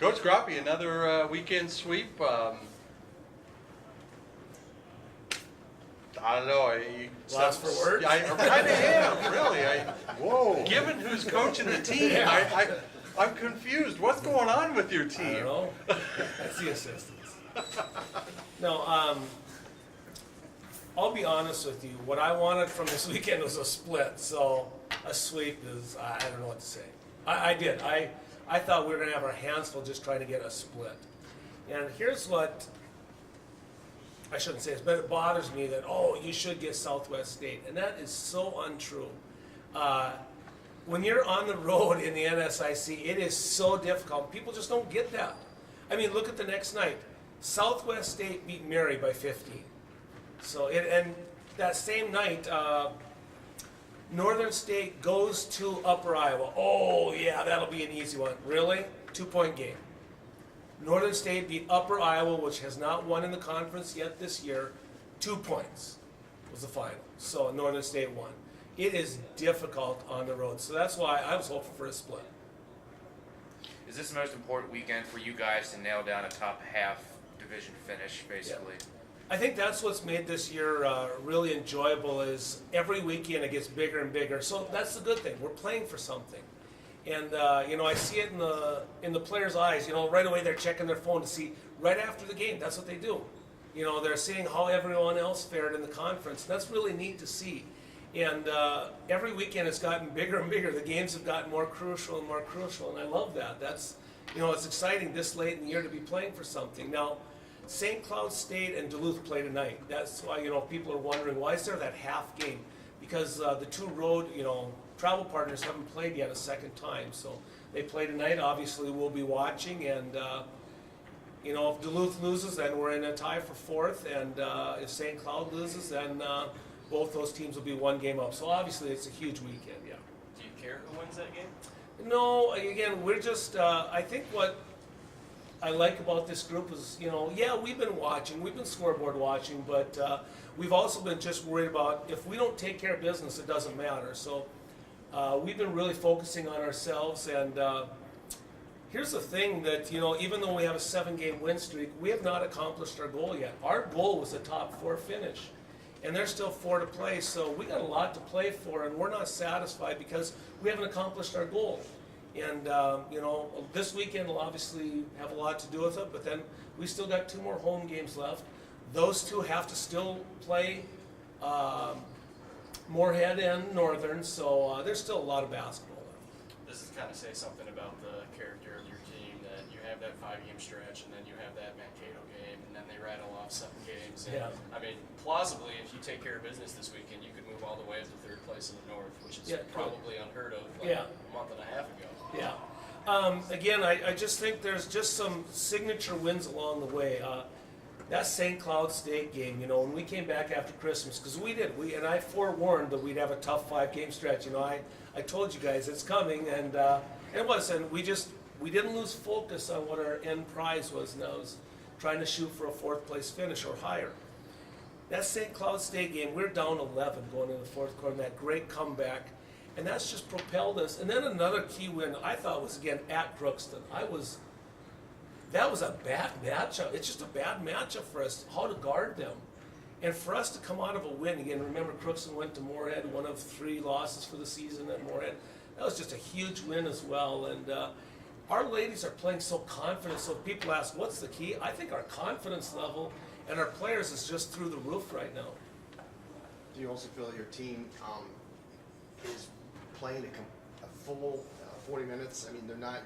Coach Graupe, another weekend sweep. I don't know. Lost for words? I kind of am, really. Whoa. Given who's coaching the team, I'm confused. What's going on with your team? I don't know. That's the assistants. No, I'll be honest with you. What I wanted from this weekend was a split. So a sweep is, I don't know what to say. I did. I thought we were going to have our hands full just trying to get a split. And here's what, I shouldn't say this, but it bothers me that, oh, you should get Southwest State. And that is so untrue. When you're on the road in the NSIC, it is so difficult. People just don't get that. I mean, look at the next night. Southwest State beat Mary by 15. So, and that same night, Northern State goes to Upper Iowa. Oh, yeah, that'll be an easy one. Really? 2-point game. Northern State beat Upper Iowa, which has not won in the conference yet this year. 2 points was the final. So Northern State won. It is difficult on the road. So that's why I was hoping for a split. Is this the most important weekend for you guys to nail down a top half division finish, basically? Yeah. I think that's what's made this year really enjoyable is every weekend it gets bigger and bigger. So that's the good thing. We're playing for something. And, I see it in the players' eyes. Right away they're checking their phone to see right after the game. That's what they do. They're seeing how everyone else fared in the conference. That's really neat to see. And every weekend it's gotten bigger and bigger. The games have gotten more crucial and more crucial, and I love that. That's, it's exciting this late in the year to be playing for something. Now, St. Cloud State and Duluth play tonight. That's why, people are wondering, why is there that half game? Because the two road, travel partners haven't played yet a second time. So they play tonight. Obviously, we'll be watching. And, if Duluth loses, then we're in a tie for fourth. And if St. Cloud loses, then both those teams will be one game up. So obviously, it's a huge weekend, yeah. Do you care who wins that game? No, again, we're just, I think what I like about this group is, we've been watching, we've been scoreboard watching, but we've also been just worried about if we don't take care of business, it doesn't matter. So we've been really focusing on ourselves, and here's the thing that, even though we have a 7-game win streak, we have not accomplished our goal yet. Our goal was a top 4 finish, and there's still 4 to play, so we got a lot to play for, and we're not satisfied because we haven't accomplished our goal. And, this weekend will obviously have a lot to do with it, but then we still got 2 more home games left. Those 2 have to still play Moorhead and Northern, so there's still a lot of basketball left. Does this kind of say something about the character of your team, that you have that 5-game stretch, and then you have that Mankato game, and then they rattle off 7 games? And, Yeah. I mean, plausibly, if you take care of business this weekend, you could move all the way up to 3rd place in the North, which is probably unheard of a month and a half ago. Yeah. Again, I just think there's just some signature wins along the way. That St. Cloud State game, when we came back after Christmas, because and I forewarned that we'd have a tough 5-game stretch. I told you guys it's coming, and it was, and we didn't lose focus on what our end prize was, and that was trying to shoot for a 4th place finish or higher. That St. Cloud State game, we're down 11 going into the 4th quarter, and that great comeback. And that's just propelled us. And then another key win I thought was, again, at Crookston. That was a bad matchup. It's just a bad matchup for us, how to guard them. And for us to come out of a win, again, remember Crookston went to Moorhead, one of 3 losses for the season at Moorhead. That was just a huge win as well. And our ladies are playing so confident. So if people ask, what's the key? I think our confidence level and our players is just through the roof right now. Do you also feel that your team is playing a full 40 minutes? I mean, they're not,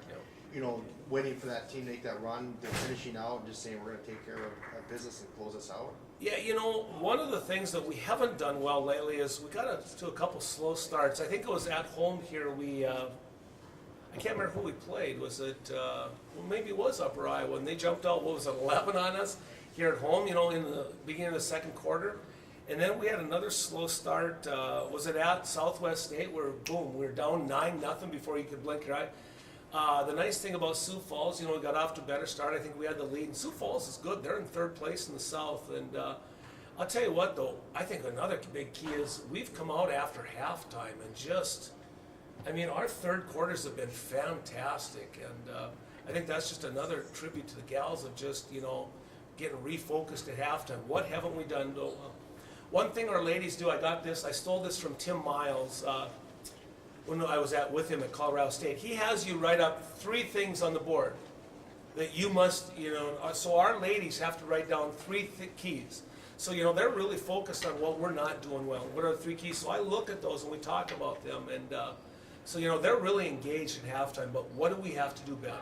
waiting for that team to make that run. They're finishing out and just saying we're going to take care of business and close us out. Yeah, one of the things that we haven't done well lately is we got to a couple slow starts. I think it was at home here. I can't remember who we played. Was it, maybe it was Upper Iowa, and they jumped out, 11 on us here at home, in the beginning of the 2nd quarter. And then we had another slow start. Was it at Southwest State where, boom, we were down 9-0 before you could blink your eye. The nice thing about Sioux Falls, we got off to a better start. I think we had the lead. And Sioux Falls is good. They're in 3rd place in the South. And I'll tell you what, though, I think another big key is we've come out after halftime and our 3rd quarters have been fantastic. And I think that's just another tribute to the gals of just, you know, getting refocused at halftime. What haven't we done? One thing our ladies do, I stole this from Tim Miles when I was with him at Colorado State. He has you write up 3 things on the board that you must, you know, so our ladies have to write down 3 keys. So, you know, they're really focused on what we're not doing well. What are the 3 keys? So I look at those and we talk about them. And so, you know, they're really engaged at halftime, but what do we have to do better?